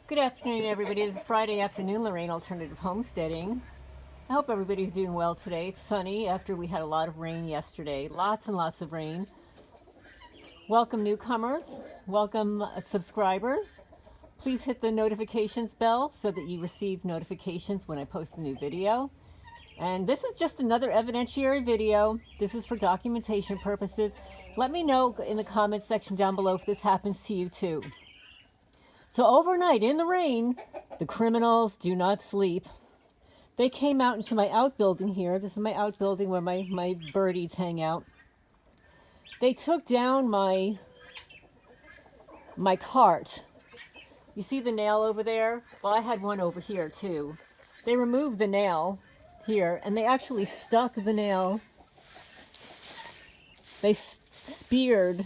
Good afternoon, everybody. This is Friday afternoon, Lorraine Alternative Homesteading. I hope everybody's doing well today. It's sunny after we had a lot of rain yesterday. Lots and lots of rain. Welcome newcomers. Welcome subscribers. Please hit the notifications bell so that you receive notifications when I post a new video. And this is just another evidentiary video. This is for documentation purposes. Let me know in the comments section down below if this happens to you too. So overnight in the rain, the criminals do not sleep. They came out into my outbuilding here. This is my outbuilding where my birdies hang out. They took down my cart. You see the nail over there? Well, I had one over here too. They removed the nail here and they actually stuck the nail. They speared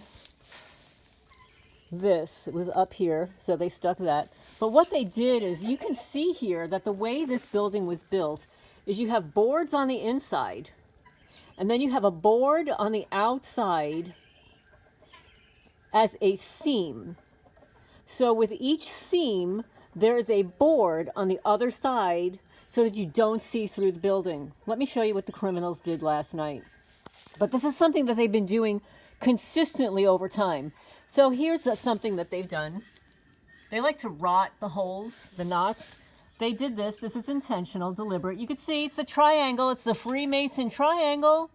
this. It was up here, so they stuck that. But what they did is, you can see here that the way this building was built is you have boards on the inside, and then you have a board on the outside as a seam. So with each seam, there is a board on the other side so that you don't see through the building. Let me show you what the criminals did last night. But this is something that they've been doing consistently over time. So here's something that they've done. They like to rot the holes, the knots. They did this. This is intentional, deliberate. You can see it's a triangle. It's the Freemason triangle.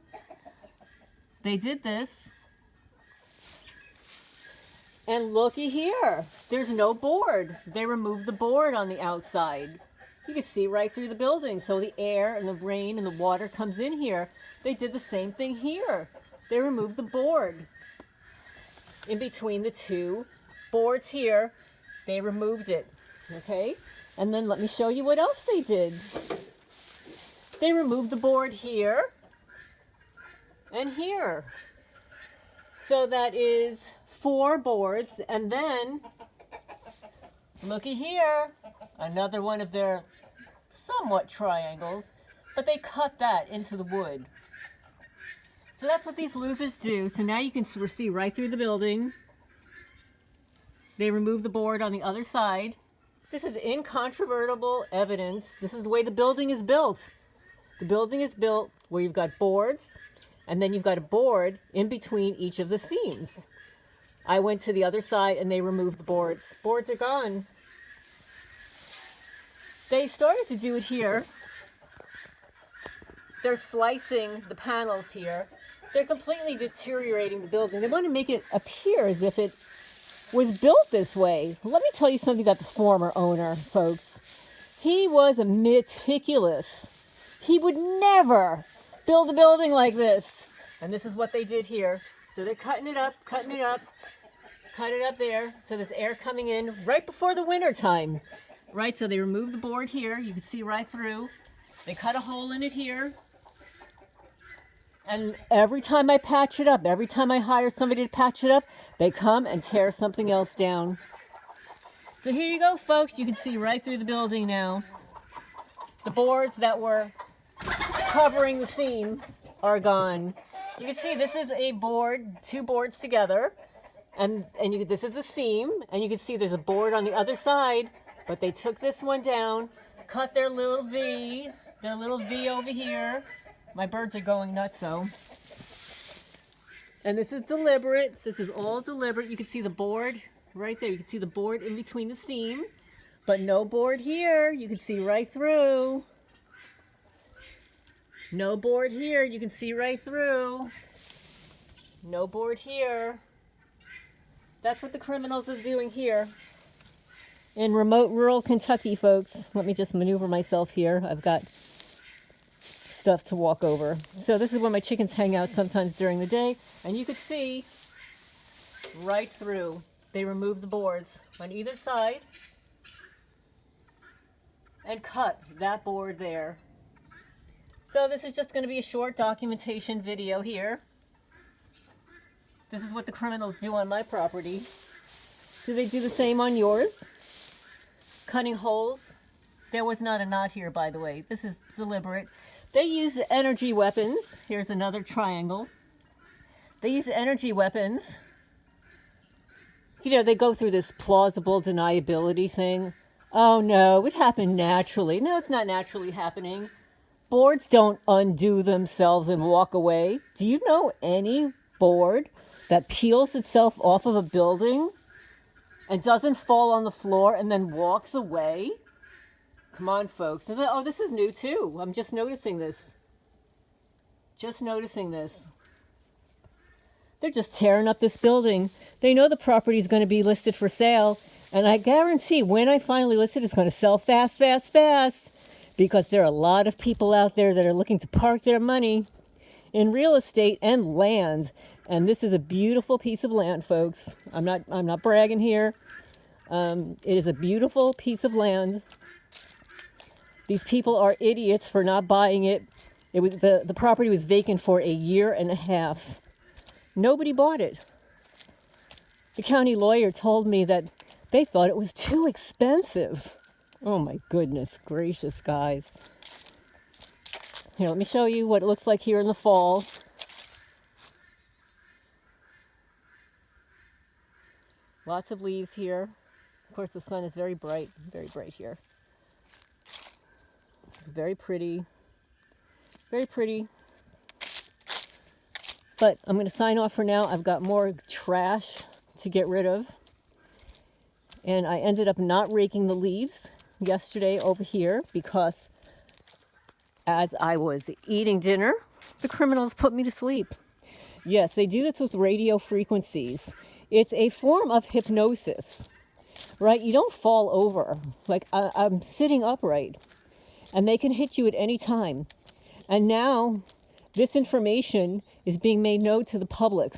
They did this. And looky here. There's no board. They removed the board on the outside. You can see right through the building. So the air and the rain and the water comes in here. They did the same thing here. They removed the board. In between the two boards here, they removed it, okay? And then let me show you what else they did. They removed the board here and here. So that is 4 boards, and then, looky here, another one of their somewhat triangles, but they cut that into the wood. So that's what these losers do. So now you can see right through the building. They remove the board on the other side. This is incontrovertible evidence. This is the way the building is built. The building is built where you've got boards, and then you've got a board in between each of the seams. I went to the other side and they removed the boards. Boards are gone. They started to do it here. They're slicing the panels here. They're completely deteriorating the building. They want to make it appear as if it was built this way. Let me tell you something about the former owner, folks. He was meticulous. He would never build a building like this. And this is what they did here. So they're cutting it up, cut it up there. So there's air coming in right before the winter time. Right, so they removed the board here. You can see right through. They cut a hole in it here. And every time I patch it up, every time I hire somebody to patch it up, they come and tear something else down. So here you go, folks. You can see right through the building now. The boards that were covering the seam are gone. You can see this is a board, 2 boards together. And this is the seam. And you can see there's a board on the other side. But they took this one down, cut their little V over here. My birds are going nuts, though. And this is deliberate. This is all deliberate. You can see the board right there. You can see the board in between the seam, but no board here. You can see right through. No board here. You can see right through. No board here. That's what the criminals are doing here. In remote rural Kentucky, folks. Let me just maneuver myself here. I've got stuff to walk over. So this is where my chickens hang out sometimes during the day. And you can see right through. They removed the boards on either side and cut that board there. So this is just going to be a short documentation video here. This is what the criminals do on my property. Do they do the same on yours? Cutting holes. There was not a knot here, by the way. This is deliberate. They use energy weapons. Here's another triangle. They use energy weapons. You know, they go through this plausible deniability thing. Oh no, it happened naturally. No, it's not naturally happening. Boards don't undo themselves and walk away. Do you know any board that peels itself off of a building and doesn't fall on the floor and then walks away? Come on, folks. Oh, this is new too. I'm just noticing this. Just noticing this. They're just tearing up this building. They know the property is going to be listed for sale. And I guarantee when I finally list it, it's going to sell fast, fast, fast. Because there are a lot of people out there that are looking to park their money in real estate and land. And this is a beautiful piece of land, folks. I'm not bragging here. It is a beautiful piece of land. These people are idiots for not buying it. It was the property was vacant for a year and a half. Nobody bought it. The county lawyer told me that they thought it was too expensive. Oh my goodness gracious, guys. Here, let me show you what it looks like here in the fall. Lots of leaves here. Of course, the sun is very bright here. Very pretty. Very pretty. But I'm going to sign off for now. I've got more trash to get rid of. And I ended up not raking the leaves yesterday over here because as I was eating dinner, the criminals put me to sleep. Yes, they do this with radio frequencies. It's a form of hypnosis, right? You don't fall over. Like I'm sitting upright and they can hit you at any time. And now this information is being made known to the public.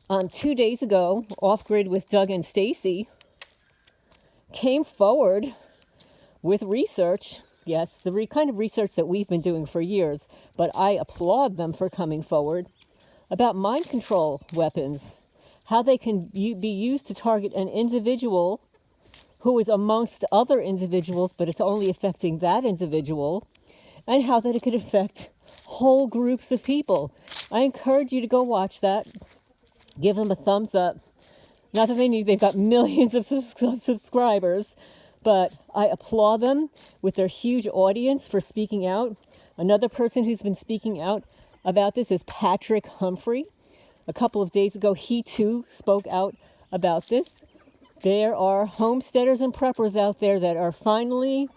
2 days ago, Off Grid with Doug and Stacy came forward with research. Yes, the kind of research that we've been doing for years, but I applaud them for coming forward about mind control weapons, how they can be used to target an individual who is amongst other individuals, but it's only affecting that individual, and how that it could affect whole groups of people. I encourage you to go watch that. Give them a thumbs up. Not that they've got millions of subscribers, but I applaud them with their huge audience for speaking out. Another person who's been speaking out about this is Patrick Humphrey. A couple of days ago, he too spoke out about this. There are homesteaders and preppers out there that are finally,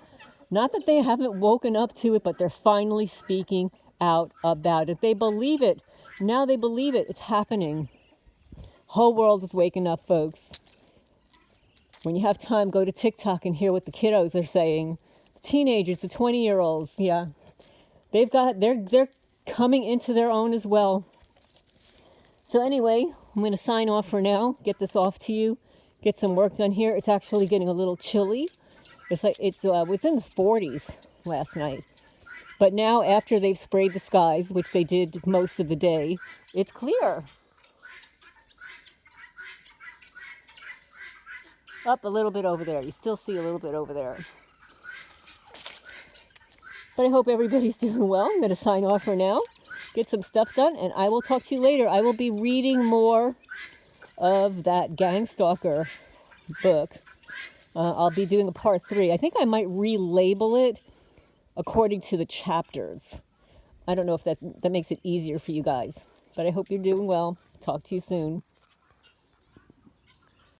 not that they haven't woken up to it, but they're finally speaking out about it. They believe it. Now they believe it. It's happening. Whole world is waking up, folks. When you have time, go to TikTok and hear what the kiddos are saying. The teenagers, the 20-year-olds, yeah. They're coming into their own as well. So anyway, I'm going to sign off for now. Get this off to you. Get some work done here. It's actually getting a little chilly. It's in the 40s last night. But now, after they've sprayed the skies, which they did most of the day, it's clear. Up a little bit over there. You still see a little bit over there. But I hope everybody's doing well. I'm going to sign off for now. Get some stuff done, and I will talk to you later. I will be reading more of that Gang Stalker book. I'll be doing a part 3. I think I might relabel it according to the chapters. I don't know if that makes it easier for you guys. But I hope you're doing well. Talk to you soon.